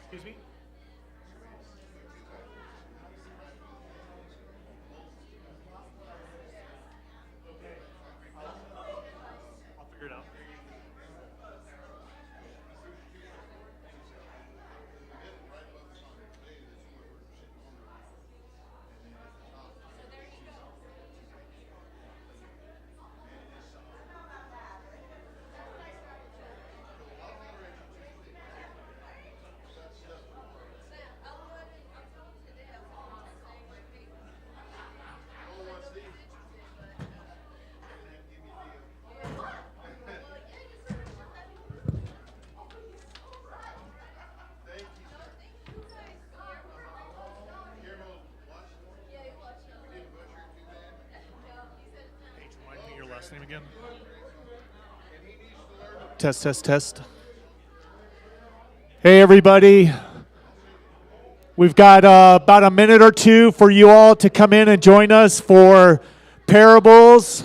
Excuse me? I'll figure it out. Paige, remind me your last name again. Test, test, test. Hey, everybody. We've got about a minute or two for you all to come in and join us for Parables.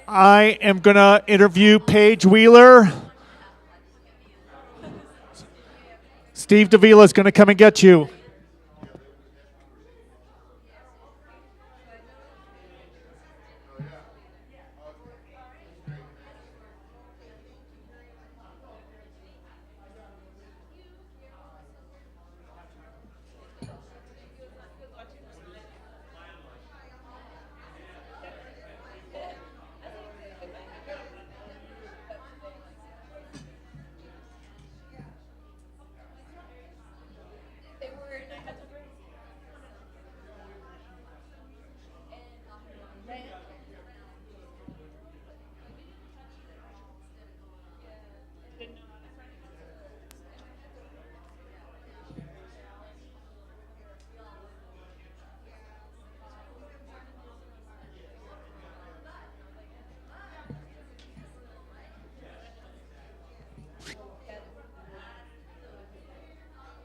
I am going to interview Paige Wheeler. Steve Davila is going to come and get you.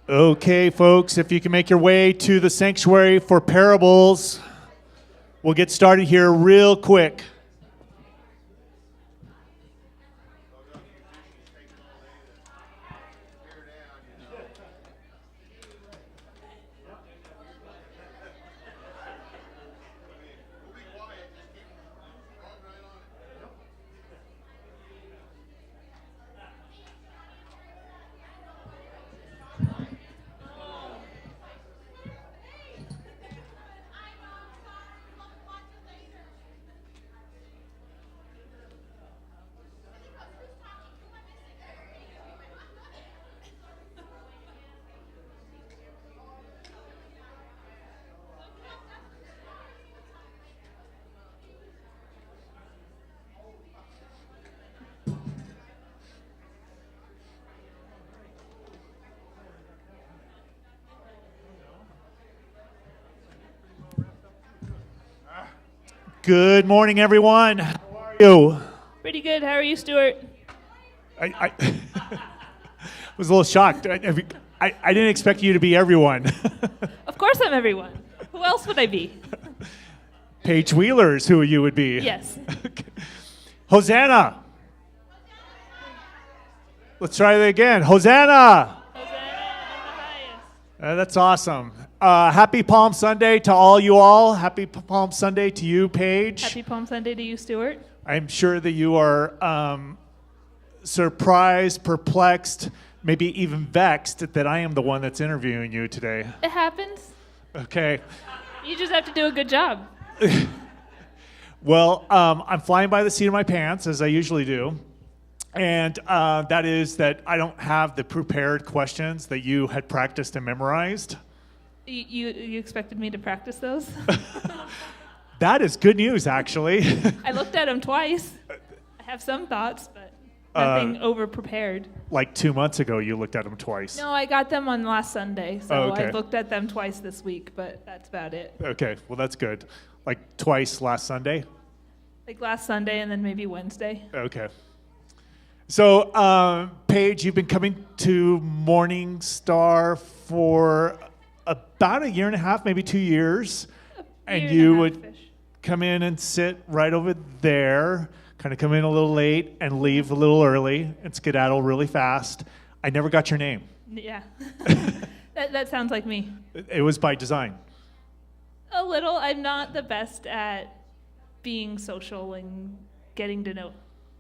Okay, folks, if you can make your way to the sanctuary for Parables, we'll get started here real quick. Good morning, everyone. How are you? Pretty good. How are you, Stuart? I was a little shocked. I didn't expect you to be everyone. Of course I'm everyone. Who else would I be? Paige Wheeler is who you would be. Yes. Hosanna. Let's try that again. Hosanna. Hosanna in the highest. That's awesome. Happy Palm Sunday to all you all. Happy Palm Sunday to you, Paige. Happy Palm Sunday to you, Stuart. I'm sure that you are surprised, perplexed, maybe even vexed that I am the one that's interviewing you today. It happens. Okay. You just have to do a good job. Well, I'm flying by the seat of my pants, as I usually do. And that is that I don't have the prepared questions that you had practiced and memorized. You expected me to practice those? That is good news, actually. I looked at them twice. I have some thoughts, but nothing over-prepared. Like 2 months ago, you looked at them twice. No, I got them on last Sunday, so Oh, okay. I looked at them twice this week, but that's about it. Okay, well, that's good. Like twice last Sunday? Like last Sunday and then maybe Wednesday. Okay. So, Paige, you've been coming to Morning Star for about a year and a half, maybe 2 years. And you would come in and sit right over there, kind of come in a little late and leave a little early and skedaddle really fast. I never got your name. Yeah. That sounds like me. It was by design. A little. I'm not the best at being social and getting to know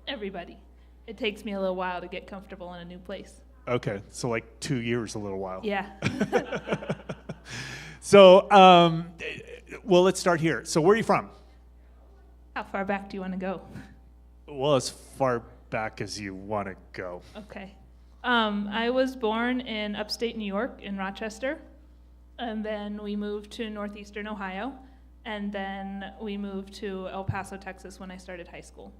everybody. It takes me a little while to get comfortable in a new place. Okay, so like 2 years, a little while. Yeah. So, well, let's start here. So where are you from? How far back do you want to go? Well, as far back as you want to go. Okay. I was born in upstate New York in Rochester, and then we moved to northeastern Ohio, and then we moved to El Paso, Texas when I started high school.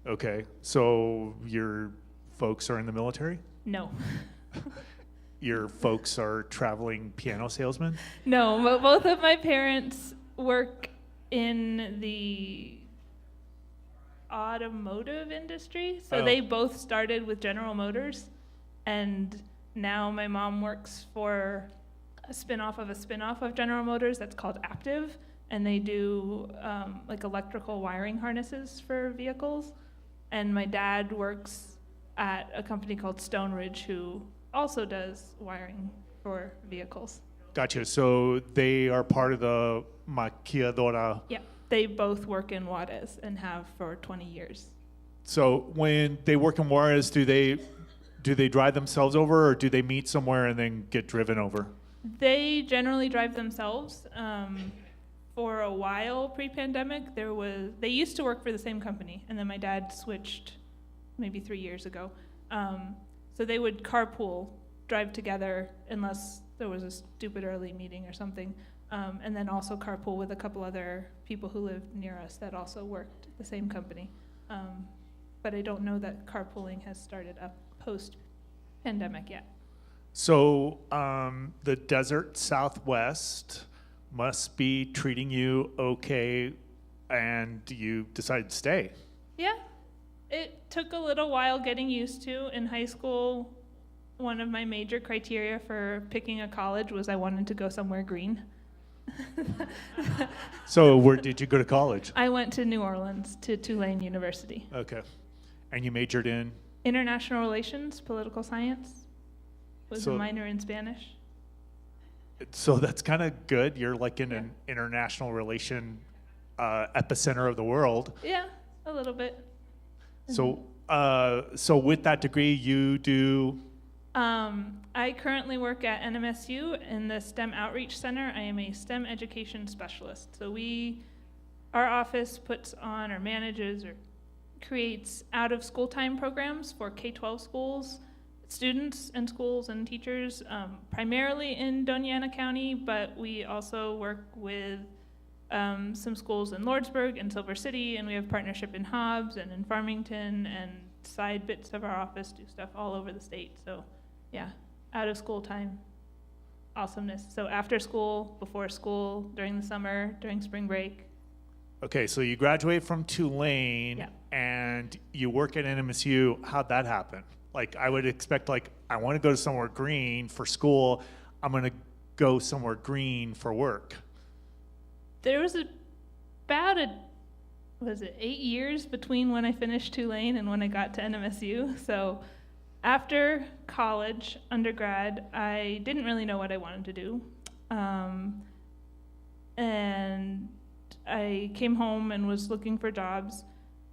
Okay, so your folks are in the military? No. Your folks are traveling piano salesmen? No, but both of my parents work in the automotive industry. So they both started with General Motors, and now my mom works for a spin-off of General Motors that's called Aptiv, and they do like electrical wiring harnesses for vehicles. And my dad works at a company called Stone Ridge, who also does wiring for vehicles. Gotcha. So they are part of the Maquiladora. Yeah, they both work in Juarez and have for 20 years. So when they work in Juarez, do they drive themselves over, or do they meet somewhere and then get driven over? They generally drive themselves. For a while pre-pandemic, they used to work for the same company, and then my dad switched maybe 3 years ago. So they would carpool, drive together unless there was a stupid early meeting or something, and then also carpool with a couple other people who lived near us that also worked at the same company. But I don't know that carpooling has started up post-pandemic yet. So the desert Southwest must be treating you okay, and you decided to stay. Yeah. It took a little while getting used to. In high school, one of my major criteria for picking a college was I wanted to go somewhere green. So where did you go to college? I went to New Orleans, to Tulane University. Okay. And you majored in? International relations, political science, was a minor in Spanish. So that's kind of good. You're like in an international relation epicenter of the world. Yeah, a little bit. So, so with that degree, you do? I currently work at NMSU in the STEM Outreach Center. I am a STEM education specialist. So our office puts on or manages or creates out-of-school time programs for K-12 schools, students and schools and teachers, primarily in Doña Ana County, but we also work with some schools in Lordsburg and Silver City, and we have partnership in Hobbs and in Farmington, and side bits of our office do stuff all over the state. So yeah, out of school time, awesomeness. So after school, before school, during the summer, during spring break. Okay, so you graduate from Tulane and you work at NMSU. How'd that happen? Like, I would expect, like, I want to go to somewhere green for school. I'm going to go somewhere green for work. There was about 8 years between when I finished Tulane and when I got to NMSU. So after college, undergrad, I didn't really know what I wanted to do. And I came home and was looking for jobs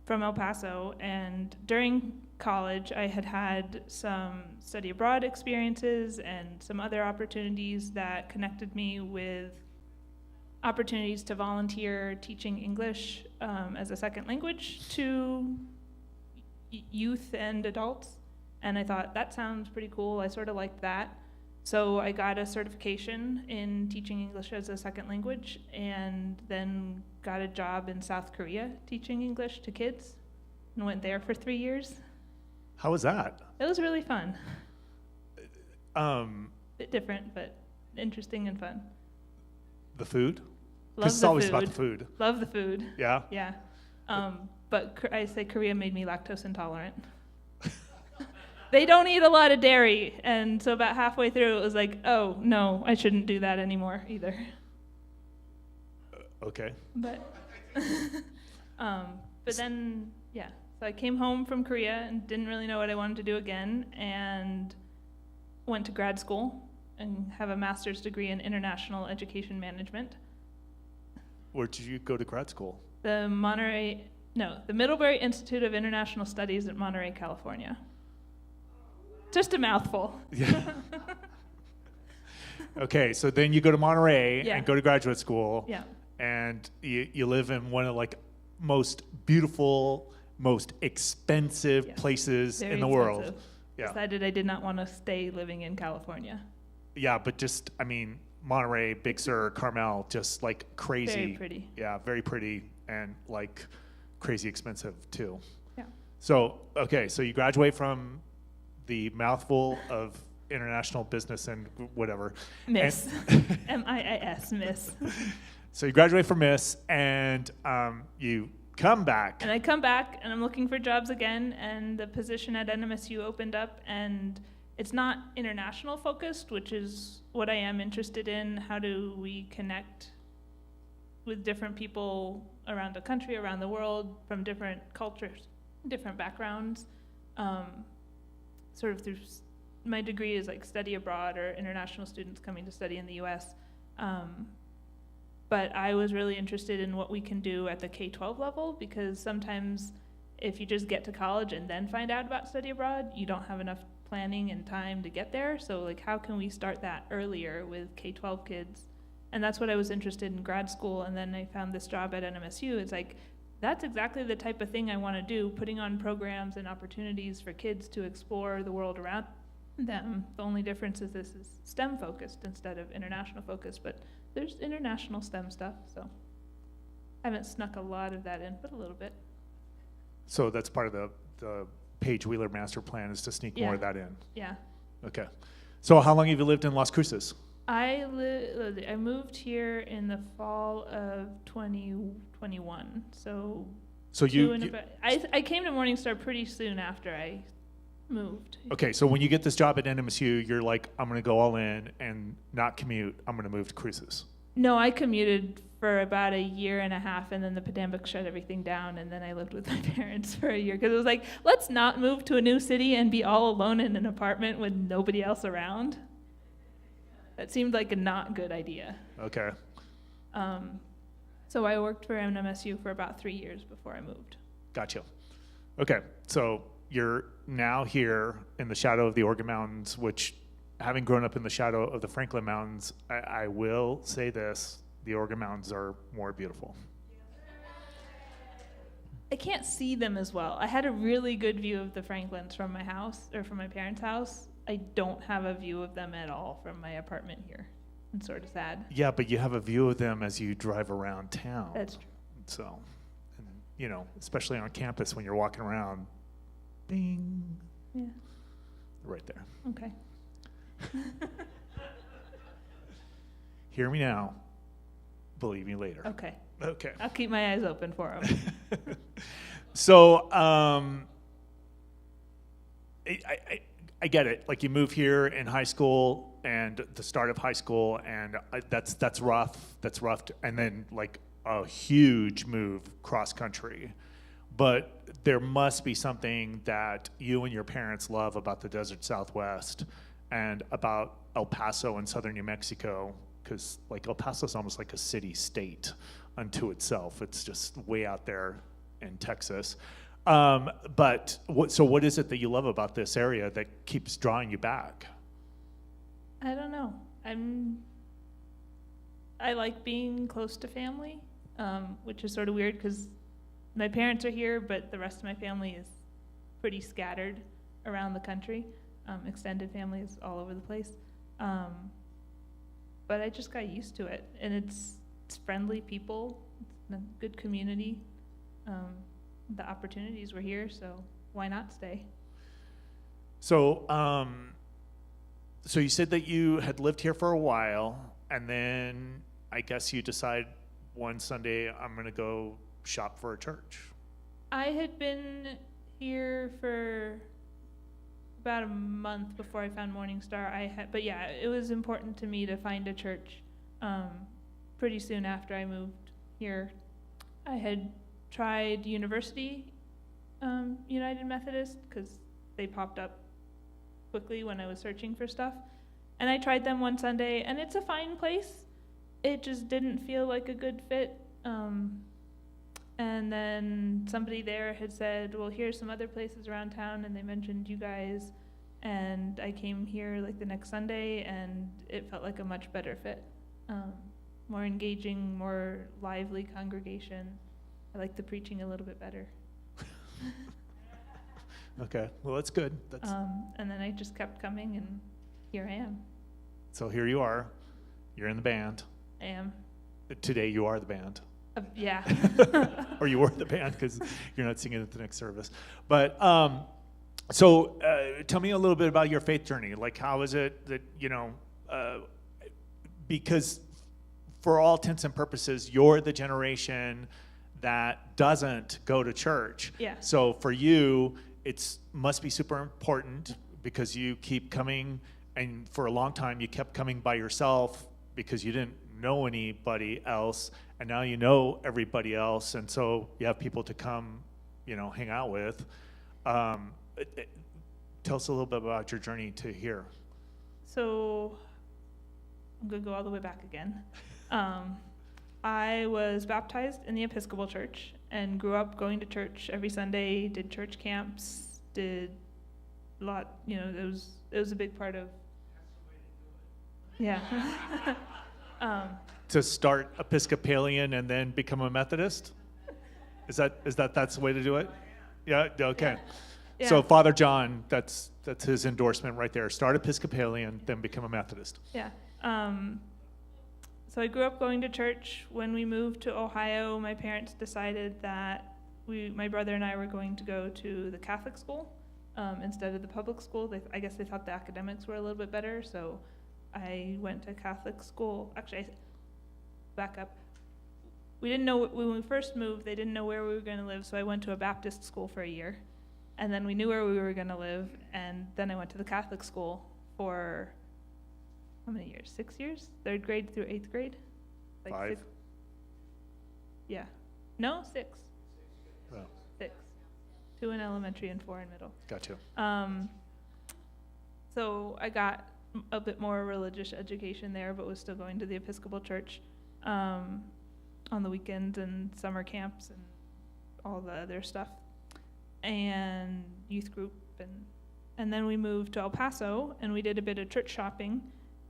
from El Paso. And during college, I had some study abroad experiences and some other opportunities that connected me with opportunities to volunteer teaching English as a second language to youth and adults. And I thought, that sounds pretty cool. I sort of liked that. So I got a certification in teaching English as a second language, and then got a job in South Korea teaching English to kids, and went there for 3 years. How was that? It was really fun. Bit different, but interesting and fun. The food? Love It's the always food. about the food. Love the food. Yeah? Yeah. But I say Korea made me lactose intolerant. They don't eat a lot of dairy, and so about halfway through it was like, oh, no, I shouldn't do that anymore either. Okay. But then, yeah, So I came home from Korea and didn't really know what I wanted to do again, and went to grad school and have a master's degree in international education management. Where did you go to grad school? The Middlebury Institute of International Studies at Monterey, California. Just a mouthful. Yeah. Okay, so then you go to Monterey Yeah. and go to graduate school. Yeah. And you live in one of like most beautiful, most expensive Yes. places Very in the world. expensive. Yeah. Decided I did not want to stay living in California. Yeah, but just, I mean, Monterey, Big Sur, Carmel, just like crazy. Very pretty. Yeah, very pretty and like crazy expensive too. Yeah. So, okay, so you graduate from the mouthful of international business and whatever. Miss. MIIS, Miss. So you graduate from Miss and you come back. And I come back and I'm looking for jobs again, and the position at NMSU opened up, and it's not international focused, which is what I am interested in. How do we connect with different people around the country, around the world, from different cultures, different backgrounds, sort of through my degree is like study abroad or international students coming to study in the US. But I was really interested in what we can do at the K-12 level, because sometimes if you just get to college and then find out about study abroad, you don't have enough planning and time to get there. So like, how can we start that earlier with K-12 kids? And that's what I was interested in grad school. And then I found this job at NMSU. It's like, that's exactly the type of thing I want to do, putting on programs and opportunities for kids to explore the world around them. The only difference is this is STEM focused instead of international focused, but there's international STEM stuff, so I haven't snuck a lot of that in, but a little bit. So that's part of the Paige Wheeler master plan, is to sneak more of that in. Yeah. Okay. So how long have you lived in Las Cruces? I moved here in the fall of 2021, so I came to Morningstar pretty soon after I moved. Okay, so when you get this job at NMSU, you're like, I'm going to go all in and not commute. I'm going to move to Cruces. No, I commuted for about a year and a half, and then the pandemic shut everything down, and then I lived with my parents for a year, because it was like, let's not move to a new city and be all alone in an apartment with nobody else around. That seemed like a not good idea. Okay. So I worked for NMSU for about 3 years before I moved. Gotcha. Okay, so you're now here in the shadow of the Organ Mountains, which, having grown up in the shadow of the Franklin Mountains, I will say this, the Organ Mountains are more beautiful. I can't see them as well. I had a really good view of the Franklins from my house, or from my parents' house. I don't have a view of them at all from my apartment here. It's sort of sad. Yeah, but you have a view of them as you drive around town. That's true. So, and, you know, especially on campus when you're walking around, bing, Yeah. right there. Okay. Hear me now, believe me later. Okay. Okay. I'll keep my eyes open for them. So, I get it. Like, you move here in high school and the start of high school, and that's rough. That's rough. And then like a huge move cross country. But there must be something that you and your parents love about the desert Southwest and about El Paso and southern New Mexico, because like El Paso is almost like a city state unto itself. It's just way out there in Texas. But what is it that you love about this area that keeps drawing you back? I don't know. I like being close to family, which is sort of weird because my parents are here, but the rest of my family is pretty scattered around the country. Extended families all over the place. But I just got used to it, and it's friendly people, it's a good community. The opportunities were here, so why not stay? So, so you said that you had lived here for a while, and then I guess you decide one Sunday, I'm going to go shop for a church. I had been here for about a month before I found Morningstar. But yeah, it was important to me to find a church pretty soon after I moved here. I had tried university United Methodist because they popped up quickly when I was searching for stuff. And I tried them one Sunday, and it's a fine place. It just didn't feel like a good fit. And then somebody there had said, well, here's some other places around town, and they mentioned you guys. And I came here like the next Sunday, and it felt like a much better fit. More engaging, more lively congregation. I like the preaching a little bit better. Okay, well, that's good. That's And then I just kept coming, and here I am. So here you are. You're in the band. I am. Today you are the band. Yeah. Or you were the band because you're not singing at the next service. But so tell me a little bit about your faith journey. Like, how is it that, because for all intents and purposes, you're the generation that doesn't go to church. Yeah. So for you, must be super important because you keep coming, and for a long time you kept coming by yourself because you didn't know anybody else, and now you know everybody else, and so you have people to come, hang out with. Tell us a little bit about your journey to here. So I'm going to go all the way back again. I was baptized in the Episcopal Church and grew up going to church every Sunday, did church camps, did a lot, it was a big part of, yeah. To start Episcopalian and then become a Methodist? That's the way to do it? Yeah, okay. Yeah. So Father John, that's his endorsement right there. Start Episcopalian, then become a Methodist. Yeah. So I grew up going to church. When we moved to Ohio, my parents decided that my brother and I were going to go to the Catholic school instead of the public school. I guess they thought the academics were a little bit better, so I went to Catholic school. Actually, back up. We didn't know, when we first moved, they didn't know where we were going to live, so I went to a Baptist school for a year. And then we knew where we were going to live, and then I went to the Catholic school for, how many years? 6 years? 3rd grade through 8th grade? 5. 6. Yeah. No, 6. Oh. 6. 2 in elementary and 4 in middle. Gotcha. So I got a bit more religious education there, but was still going to the Episcopal Church on the weekends and summer camps and all the other stuff, and youth group, and then we moved to El Paso, and we did a bit of church shopping,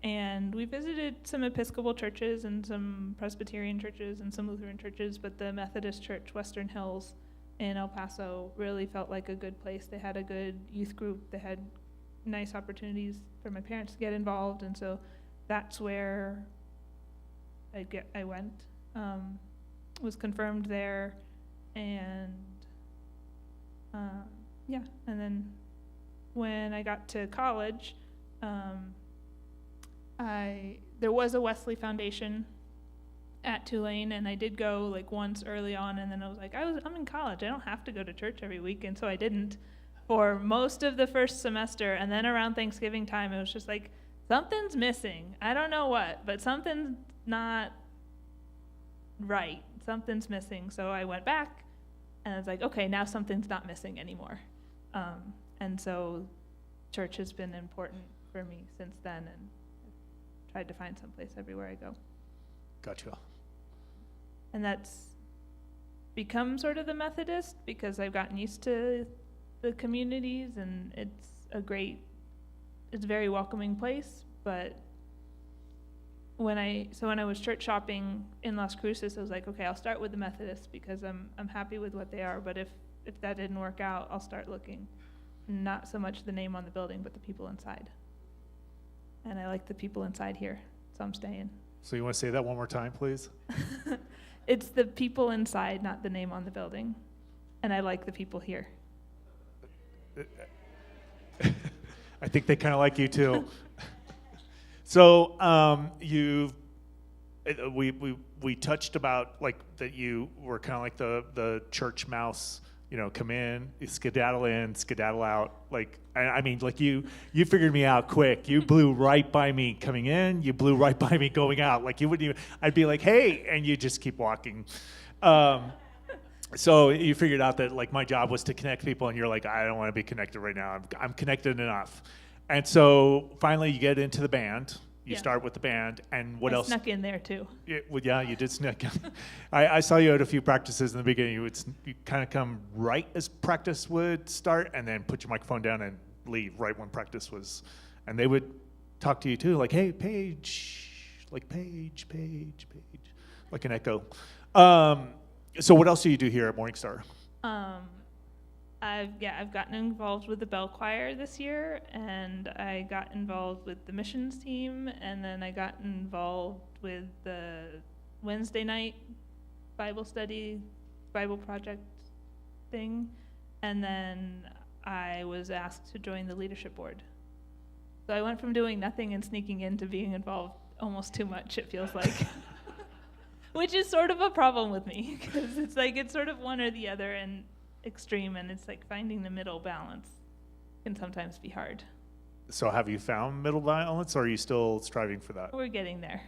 and we visited some Episcopal churches and some Presbyterian churches and some Lutheran churches, but the Methodist Church, Western Hills in El Paso, really felt like a good place. They had a good youth group. They had nice opportunities for my parents to get involved, and so that's where I went. Was confirmed there, and yeah, and then when I got to college, there was a Wesley Foundation at Tulane, and I did go like once early on, and then I was like, I'm in college, I don't have to go to church every week, and so I didn't for most of the first semester, and then around Thanksgiving time, it was just like, something's missing. I don't know what, but something's not right. Something's missing. So I went back, and I was like, okay, now something's not missing anymore. And so church has been important for me since then, and I've tried to find someplace everywhere I go. Gotcha. And that's become sort of the Methodist because I've gotten used to the communities, and it's a very welcoming place. But when I was church shopping in Las Cruces, I was like, okay, I'll start with the Methodists because I'm happy with what they are. But if that didn't work out, I'll start looking. Not so much the name on the building, but the people inside. And I like the people inside here, so I'm staying. So you want to say that one more time, please? It's the people inside, not the name on the building. And I like the people here. I think they kind of like you too. So we touched about like that you were kind of like the church mouse, come in, skedaddle in, skedaddle out. Like I mean, like you figured me out quick. You blew right by me coming in. You blew right by me going out. Like you wouldn't even. I'd be like, hey, and you just keep walking. So you figured out that like my job was to connect people, and you're like, I don't want to be connected right now. I'm connected enough. And so finally, you get into the band. You Yeah. start with the band, and what I else? snuck in there too. Well, yeah, you did sneak. I saw you at a few practices in the beginning. You kind of come right as practice would start, and then put your microphone down and leave right when practice was. And they would talk to you too, like, "Hey, Paige," like Paige, like an echo. So what else do you do here at Morningstar? I've gotten involved with the bell choir this year, and I got involved with the missions team, and then I got involved with the Wednesday night Bible study, Bible project thing, and then I was asked to join the leadership board. So I went from doing nothing and sneaking in to being involved almost too much, it feels like. Which is sort of a problem with me, because it's like it's sort of one or the other and extreme, and it's like finding the middle balance can sometimes be hard. So have you found middle balance, or are you still striving for that? We're getting there.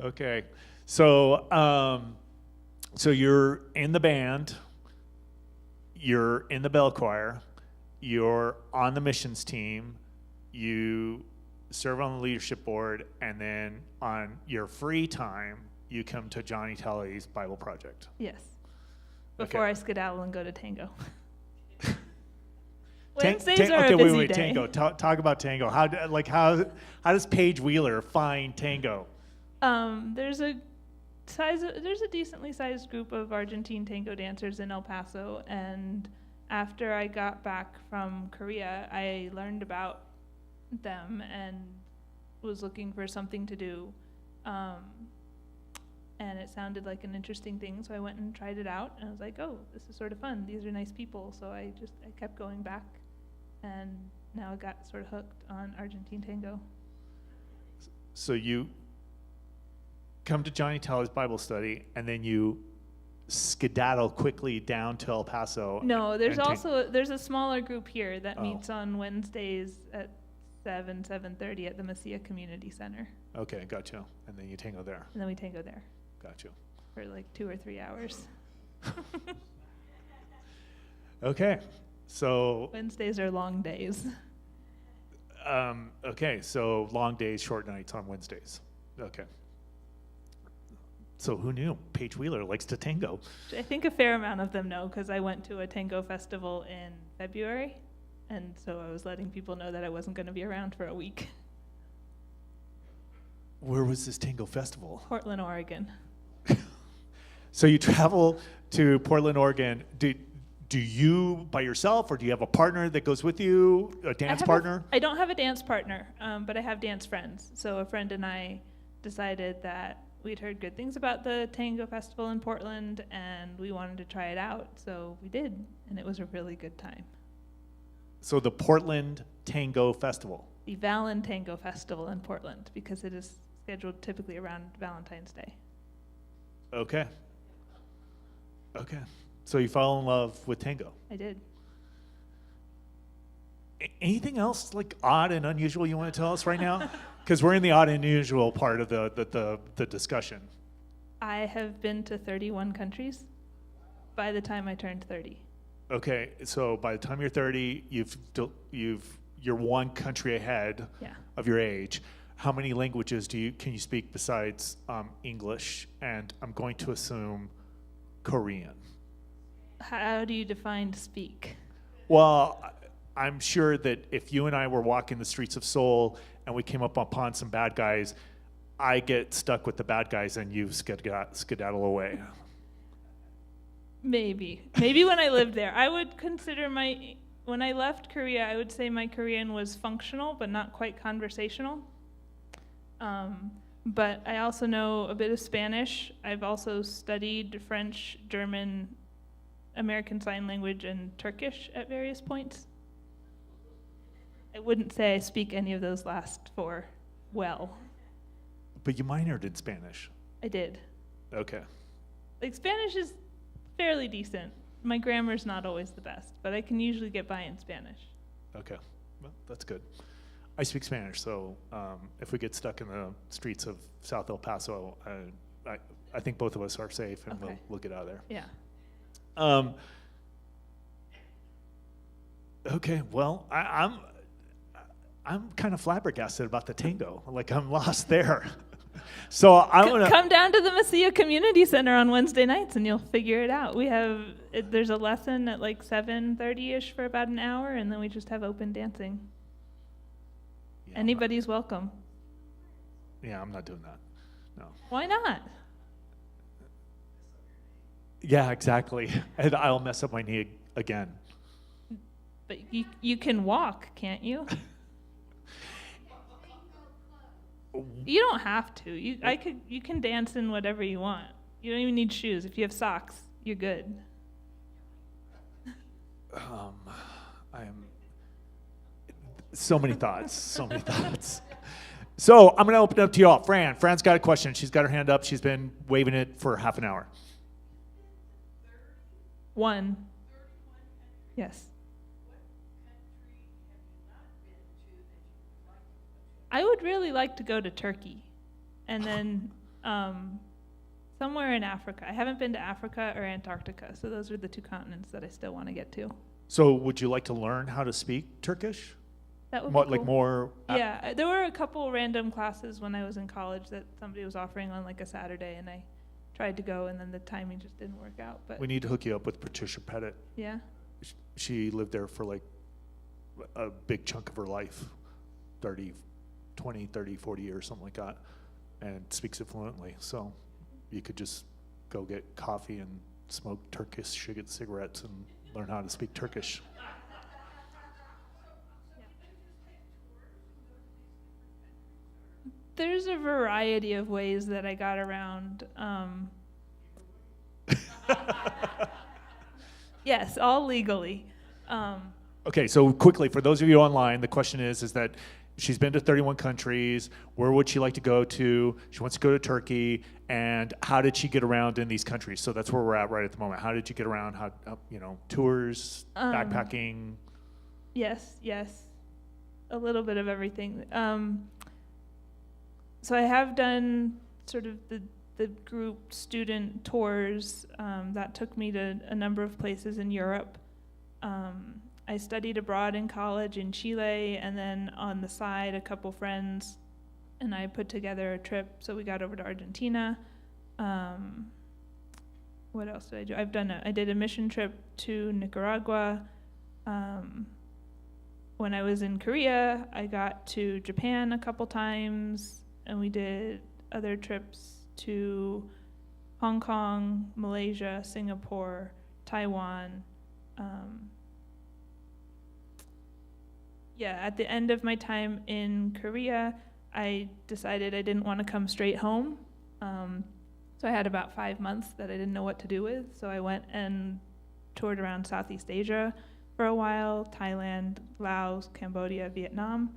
Okay. So so you're in the band, you're in the bell choir, you're on the missions team, you serve on the leadership board, and then on your free time, you come to Johnny Talley's Bible Project. Yes. Before Okay. I skedaddle and go to Tango. Ta- Wednesdays are okay, a busy wait, day. Tango. Talk about Tango. How does Paige Wheeler find Tango? There's a decently sized group of Argentine tango dancers in El Paso, and after I got back from Korea, I learned about them and was looking for something to do. And it sounded like an interesting thing, so I went and tried it out, and I was like, oh, this is sort of fun. These are nice people, so I kept going back, and now I got sort of hooked on Argentine tango. So you come to Johnny Talley's Bible study, and then you skedaddle quickly down to El Paso. No, there's and there's a smaller group here that Oh. meets on Wednesdays at 7:30 at the Mesilla Community Center, Okay, gotcha. And then you tango there. and then we tango there Gotcha. for like 2 or 3 hours. Okay, so Wednesdays are long days. okay, so long days, short nights on Wednesdays. Okay. So who knew? Paige Wheeler likes to tango. I think a fair amount of them know, because I went to a tango festival in February, and so I was letting people know that I wasn't going to be around for a week. Where was this tango festival? Portland, Oregon. So you travel to Portland, Oregon. Do you by yourself, or do you have a partner that goes with you, a dance partner? I don't have a dance partner, but I have dance friends. So a friend and I decided that we'd heard good things about the Tango Festival in Portland, and we wanted to try it out. So we did, and it was a really good time. So the Portland Tango Festival. The Valen Tango Festival in Portland, because it is scheduled typically around Valentine's Day. Okay. Okay. So you fell in love with tango. I did. Anything else like odd and unusual you want to tell us right now? Because we're in the odd and unusual part of the discussion. I have been to 31 countries by the time I turned 30. Okay, so by the time you're 30, you're one country ahead Yeah. of your age. How many languages can you speak besides English? And I'm going to assume Korean. How do you define speak? Well, I'm sure that if you and I were walking the streets of Seoul and we came up upon some bad guys, I get stuck with the bad guys and you skedaddle away. Maybe when I lived there. I would consider when I left Korea, I would say my Korean was functional, but not quite conversational. But I also know a bit of Spanish. I've also studied French, German, American Sign Language, and Turkish at various points. I wouldn't say I speak any of those last four well. But you minored in Spanish. I did. Okay. Like, Spanish is fairly decent. My grammar's not always the best, but I can usually get by in Spanish. Okay. Well, that's good. I speak Spanish, so if we get stuck in the streets of South El Paso, I think both of us are safe, and Okay. we'll get out of there. Yeah. Okay, well, I'm kind of flabbergasted about the tango. Like, I'm lost there. So I want to. Come down to the Mesilla Community Center on Wednesday nights and you'll figure it out. There's a lesson at like 7:30ish for about an hour, and then we just have open dancing. Yeah, Anybody's welcome. Yeah, I'm not doing that. No. Why not? Yeah, exactly. And I'll mess up my knee again. But you can walk, can't you? You don't have to. You can dance in whatever you want. You don't even need shoes. If you have socks, you're good. So many thoughts. So many thoughts. So I'm going to open it up to y'all. Fran's got a question. She's got her hand up. She's been waving it for half an hour. 1. Yes. I would really like to go to Turkey, and then somewhere in Africa. I haven't been to Africa or Antarctica, so those are the 2 continents that I still want to get to. So would you like to learn how to speak Turkish? That would More, be like cool. more. Yeah, there were a couple random classes when I was in college that somebody was offering on like a Saturday, and I tried to go, and then the timing just didn't work out. But We need to hook you up with Patricia Pettit. yeah, She lived there for like a big chunk of her life, 30, 20, 30, 40 years, something like that, and speaks it fluently. So you could just go get coffee and smoke Turkish cigarettes and learn how to speak Turkish. there's a variety of ways that I got around. Yes, all legally. Okay, so quickly, for those of you online, the question is that she's been to 31 countries. Where would she like to go to? She wants to go to Turkey. And how did she get around in these countries? So that's where we're at right at the moment. How did you get around? How, tours, backpacking? Yes, a little bit of everything. So I have done sort of the group student tours that took me to a number of places in Europe. I studied abroad in college in Chile, and then on the side, a couple friends and I put together a trip. So we got over to Argentina. What else did I do? I did a mission trip to Nicaragua. When I was in Korea, I got to Japan a couple times, and we did other trips to Hong Kong, Malaysia, Singapore, Taiwan. At the end of my time in Korea, I decided I didn't want to come straight home. So I had about 5 months that I didn't know what to do with. So I went and toured around Southeast Asia for a while, Thailand, Laos, Cambodia, Vietnam.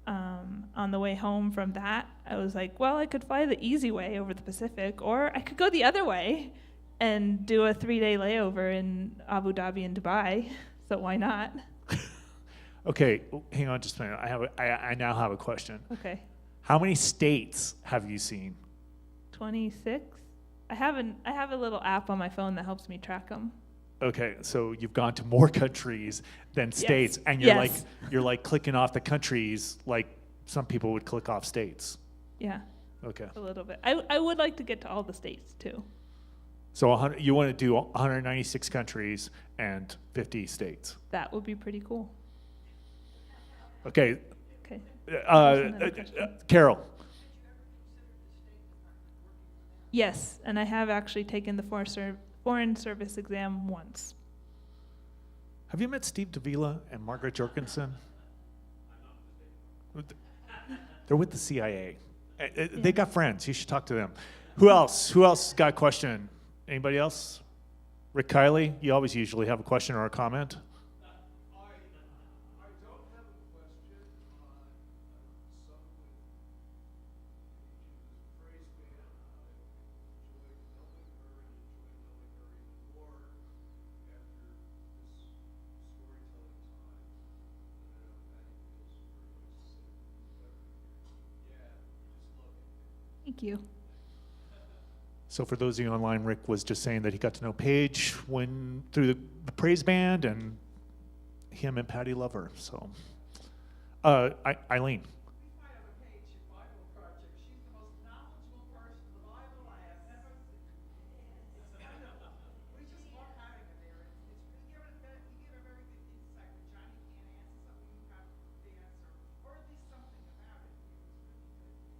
On the way home from that, I was like, well, I could fly the easy way over the Pacific, or I could go the other way and do a 3-day layover in Abu Dhabi and Dubai. So why not? Okay, hang on just a minute. I now have a question. Okay. How many states have you seen? 26. I have a little app on my phone that helps me track them. Okay, so you've gone to more countries than states, and you're like clicking off the countries like some people would click off states. Yeah. Okay. A little bit. I would like to get to all the states too. So you want to do 196 countries and 50 states. That would be pretty cool. Okay. Okay. Carol. Yes, and I have actually taken the Foreign Service exam once. Have you met Steve Davila and Margaret Jorgensen? They're with the CIA. They got friends. You should talk to them. Who else? Who else got a question? Anybody else? Rick Kiley, you always usually have a question or a comment. Thank you. So for those of you online, Rick was just saying that he got to know Paige through the praise band, and him and Patty love her. So, Eileen.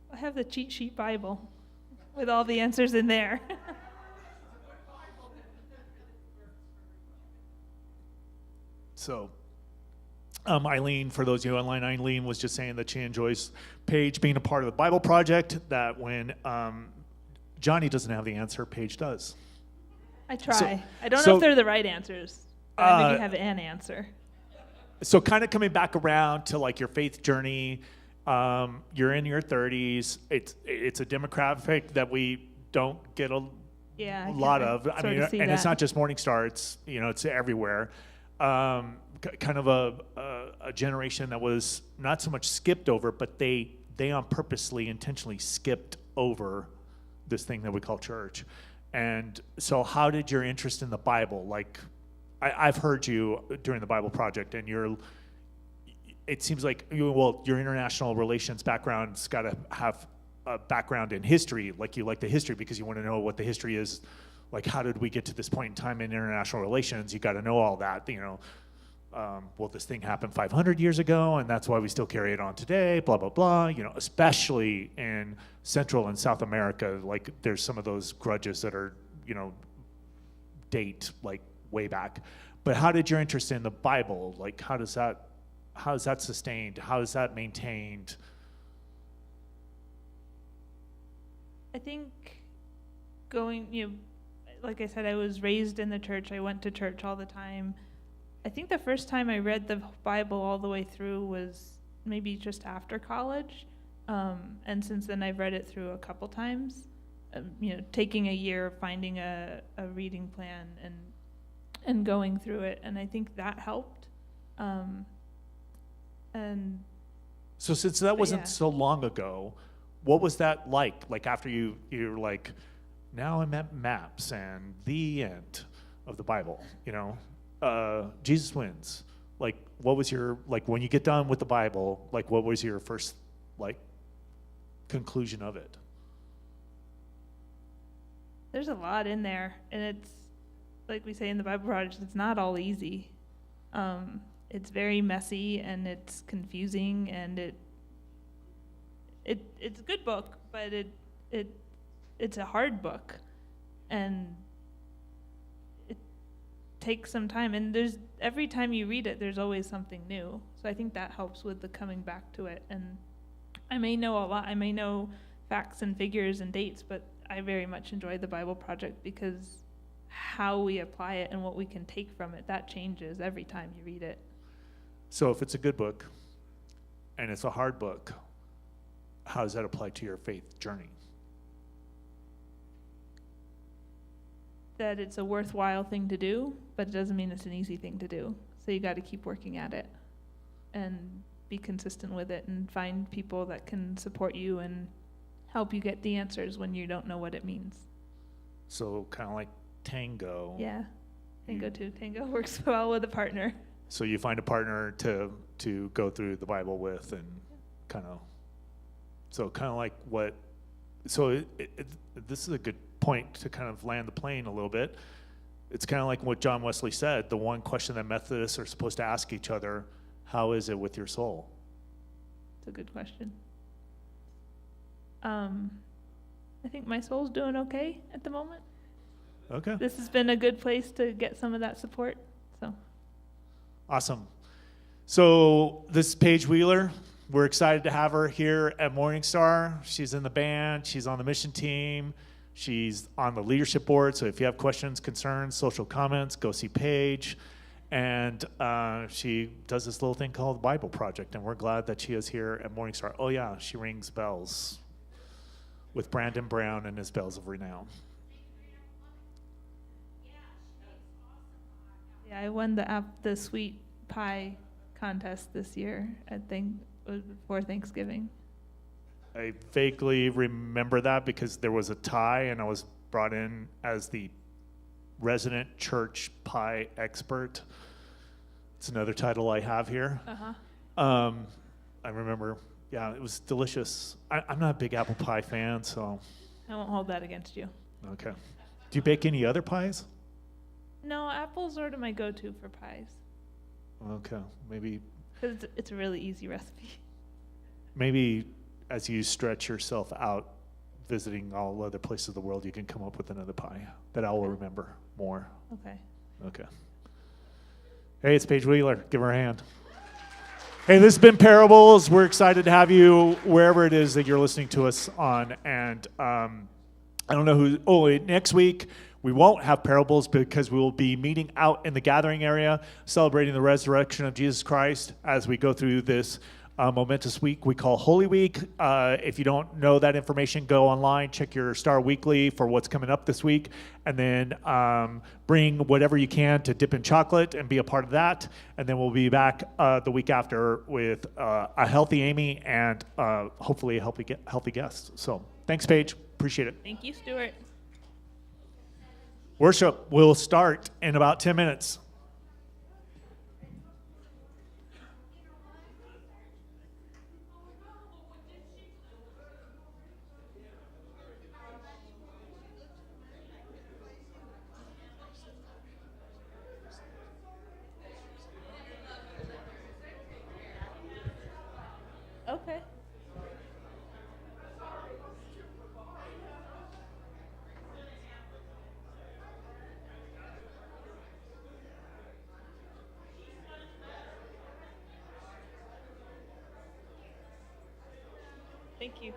I have the cheat sheet Bible with all the answers in there. So, Eileen, for those of you online, Eileen was just saying that she enjoys Paige being a part of the Bible Project, that when Johnny doesn't have the answer, Paige does. I try. I don't know if they're the right answers, but I think you have an answer. So kind of coming back around to like your faith journey, you're in your 30s. It's a demographic that we don't get a lot of. I mean, and it's not just Morningstar. It's it's everywhere. Kind of a generation that was not so much skipped over, but they on purposely, intentionally skipped over this thing that we call church. And so how did your interest in the Bible, like I've heard you during the Bible Project, and it seems like your international relations background's got to have a background in history, like you like the history because you want to know what the history is, like how did we get to this point in time in international relations? You got to know all that, well, this thing happened 500 years ago, and that's why we still carry it on today, blah, blah, blah, especially in Central and South America, like there's some of those grudges that are, date like way back. But how did your interest in the Bible, like how is that sustained? How is that maintained? I think going, like I said, I was raised in the church. I went to church all the time. I think the first time I read the Bible all the way through was maybe just after college. And since then I've read it through a couple times, taking a year, finding a reading plan and going through it. And I think that helped. And so since that wasn't so long ago, what was that like? Like after you're like, now I'm at maps and the end of the Bible, Jesus wins. Like, what was your, like when you get done with the Bible, like what was your first like conclusion of it? There's a lot in there, and it's like we say in the Bible Project, it's not all easy. It's very messy and it's confusing, and it's a good book, but it's a hard book, and it takes some time. And every time you read it, there's always something new. So I think that helps with the coming back to it. And I may know a lot. I may know facts and figures and dates, but I very much enjoy the Bible Project because how we apply it and what we can take from it, that changes every time you read it. So if it's a good book and it's a hard book, how does that apply to your faith journey? That it's a worthwhile thing to do, but it doesn't mean it's an easy thing to do. So you got to keep working at it and be consistent with it and find people that can support you and help you get the answers when you don't know what it means. So kind of like Tango. Yeah, Tango too. Tango works well with a partner. So you find a partner to go through the Bible with, and kind of like what, so this is a good point to kind of land the plane a little bit. It's kind of like what John Wesley said, the one question that Methodists are supposed to ask each other, how is it with your soul? It's a good question. I think my soul's doing okay at the moment. Okay. This has been a good place to get some of that support. So. Awesome. So this is Paige Wheeler. We're excited to have her here at Morningstar. She's in the band. She's on the mission team. She's on the leadership board. So if you have questions, concerns, social comments, go see Paige. And she does this little thing called Bible Project, and we're glad that she is here at Morningstar. Oh yeah, she rings bells with Brandon Brown and his Bells of Renown. Yeah, I won the sweet pie contest this year. I think it was before Thanksgiving. I vaguely remember that because there was a tie, and I was brought in as the resident church pie expert. It's another title I have here. I remember, yeah, it was delicious. I'm not a big apple pie fan, so. I won't hold that against you. Okay. Do you bake any other pies? No, apple's sort of my go-to for pies. Okay, maybe Because it's a really easy recipe. as you stretch yourself out, visiting all other places of the world, you can come up with another pie that I will remember more. Okay. Okay. Hey, it's Paige Wheeler. Give her a hand. Hey, this has been Parables. We're excited to have you wherever it is that you're listening to us on. And I don't know who. Oh, next week we won't have Parables because we will be meeting out in the gathering area, celebrating the resurrection of Jesus Christ as we go through this momentous week we call Holy Week. If you don't know that information, go online, check your Star Weekly for what's coming up this week, and then bring whatever you can to dip in chocolate and be a part of that. And then we'll be back the week after with a healthy Amy and hopefully a healthy guest. So thanks, Paige. Appreciate it. Thank you, Stuart. Worship will start in about 10 minutes. Okay. Thank you.